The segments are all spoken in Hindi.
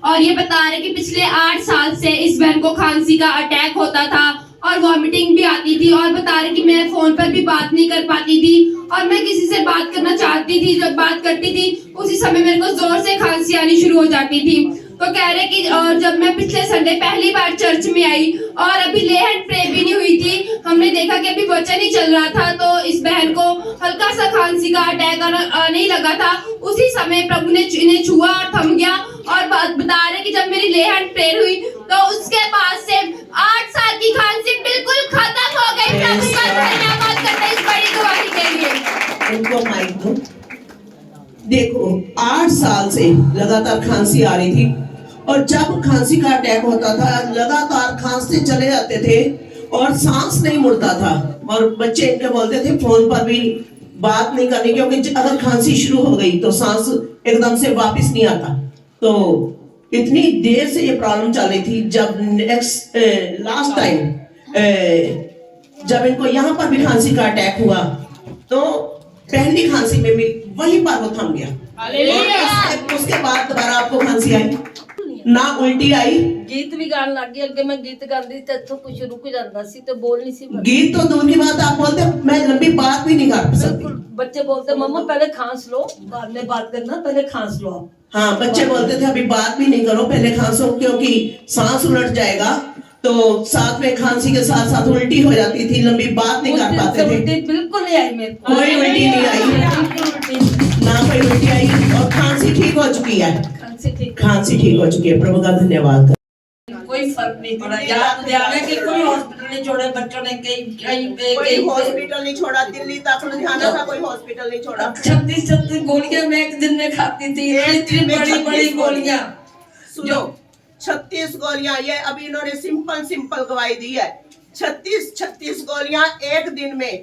और ये बता रहे कि पिछले 8 साल से इस बहन को खांसी का अटैक होता था और वॉमिटिंग भी आती थी, और बता रहे कि मैं फोन पर भी बात नहीं कर पाती थी, और मैं किसी से बात करना चाहती थी, जब बात करती थी उसी समय मेरे को जोर से खांसी आनी शुरू हो जाती थी। तो कह रहे कि जब मैं पिछले संडे पहली बार चर्च में आई और अभी ले हैंड प्रे भी नहीं हुई थी, हमने देखा कि अभी वचन ही चल रहा था, तो इस बहन को हल्का सा खांसी का अटैक आने ही लगा था। उसी समय प्रभु ने इन्हें छुआ और थम गया, और बता रहे कि जब मेरी ले हैंड प्रेयर हुई तो उसके बाद से 8 साल की खांसी बिल्कुल खत्म हो गई। प्रभु का धन्यवाद करते हैं इस बड़ी गवाही के लिए। उनको माइक दो। देखो 8 साल से लगातार खांसी आ रही थी, और जब खांसी का अटैक होता था लगातार खांसते चले जाते थे और सांस नहीं मुड़ता था, और बच्चे इनके बोलते थे फोन पर भी बात नहीं करनी, क्योंकि अगर खांसी शुरू हो गई तो सांस एकदम से वापस नहीं आता। तो इतनी देर से ये प्रॉब्लम चल रही थी। जब लास्ट टाइम जब इनको यहाँ पर भी खांसी का अटैक हुआ तो पहली खांसी में भी वहीं पर वो थम गया। उसके बाद दोबारा आपको खांसी आई ना, उल्टी आई। गीत भी गान लग गई। अगे मैं गीत गाती थी तो कुछ रुक जाता सी तो बोल नहीं सी। गीत तो दूर की बात, आप बोलते मैं लंबी बात भी नहीं कर सकती। बच्चे बोलते मम्मा पहले खांस लो, बाद में बात करना, पहले खांस लो आप। हाँ, बच्चे बोलते थे अभी बात भी नहीं करो, पहले खांसो, क्योंकि सांस उलट जाएगा। तो साथ में खांसी के साथ साथ उल्टी हो जाती थी, लंबी बात नहीं कर पाते थे। उल्टी बिल्कुल नहीं आई मेरे को, कोई उल्टी नहीं आई ना, कोई उल्टी आई, और खांसी ठीक हो चुकी है। खांसी ठीक हो चुकी है। प्रभु का धन्यवाद। कोई फर्क नहीं पड़ा। याद ध्यान है कि कोई हॉस्पिटल नहीं छोड़े बच्चों ने, कहीं हॉस्पिटल नहीं छोड़ा, दिल्ली तक लुधियाना था, कोई हॉस्पिटल नहीं छोड़ा। 36 गोलियां मैं एक दिन में खाती थी, इतनी बड़ी बड़ी गोलियां। सुनो, 36 गोलियां, ये अभी इन्होंने सिंपल गवाही दी है। 36 गोलियां एक दिन में,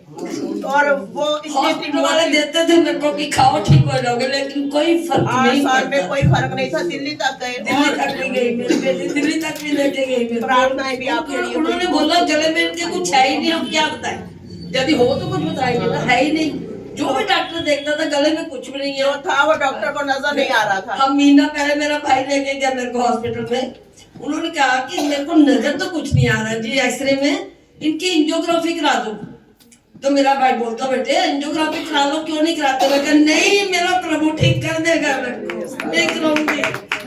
और वो हॉस्पिटल वाले देते थे मेरे को कि खाओ ठीक हो जाओगे, लेकिन कोई फर्क नहीं पड़ा। 8 साल में कोई फर्क नहीं था। दिल्ली तक गए, दिल्ली तक भी गई मेरी बेटी, दिल्ली तक भी लेके गई। प्रार्थनाएं भी आपके लिए। उन्होंने बोला गले में इनके कुछ है ही नहीं, हम क्या बताएं, यदि हो तो कुछ बताएंगे ना, है ही नहीं। जो भी डॉक्टर देखता था गले में कुछ भी नहीं है, जो था वो डॉक्टर को नजर नहीं आ रहा था। हम महीना पहले मेरा भाई लेके गया मेरे को हॉस्पिटल में, उन्होंने कहा कि मेरे को नजर तो कुछ नहीं आ रहा जी, एक्सरे में इनकी एंजियोग्राफी करा दो। तो मेरा भाई बोलता बेटे एंजियोग्राफी करा लो, क्यों नहीं कराते? मैं कहा नहीं, मेरा प्रभु ठीक कर देगा, मैं कराऊंगी।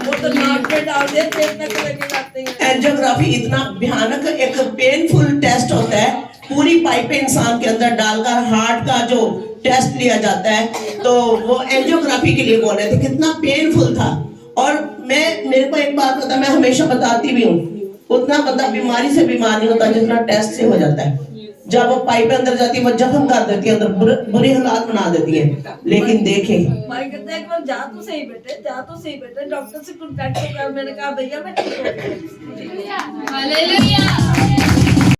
वो तो नाक पे डाल दे, पेट में लेके जाते हैं। एंजियोग्राफी इतना भयानक एक पेनफुल टेस्ट होता है। पूरी पाइपें इंसान के अंदर डालकर हार्ट का जो टेस्ट लिया जाता है, तो वो एंजियोग्राफी के लिए बोल रहे थे, कितना पेनफुल था। और मेरे को एक बात पता, मैं हमेशा बताती भी हूँ, उतना बंदा बीमारी से बीमार नहीं होता जितना टेस्ट से हो जाता है। जब वो पाइप अंदर जाती है वो जख्म कर देती है, अंदर बुरी हालात बना देती है। लेकिन देखें, भाई कहते हैं एक बार जा तो सही बेटे, जा तो सही बेटे, डॉक्टर से कांटेक्ट कर। मैंने कहा भैया मैं ठीक हो गया। हालेलुया।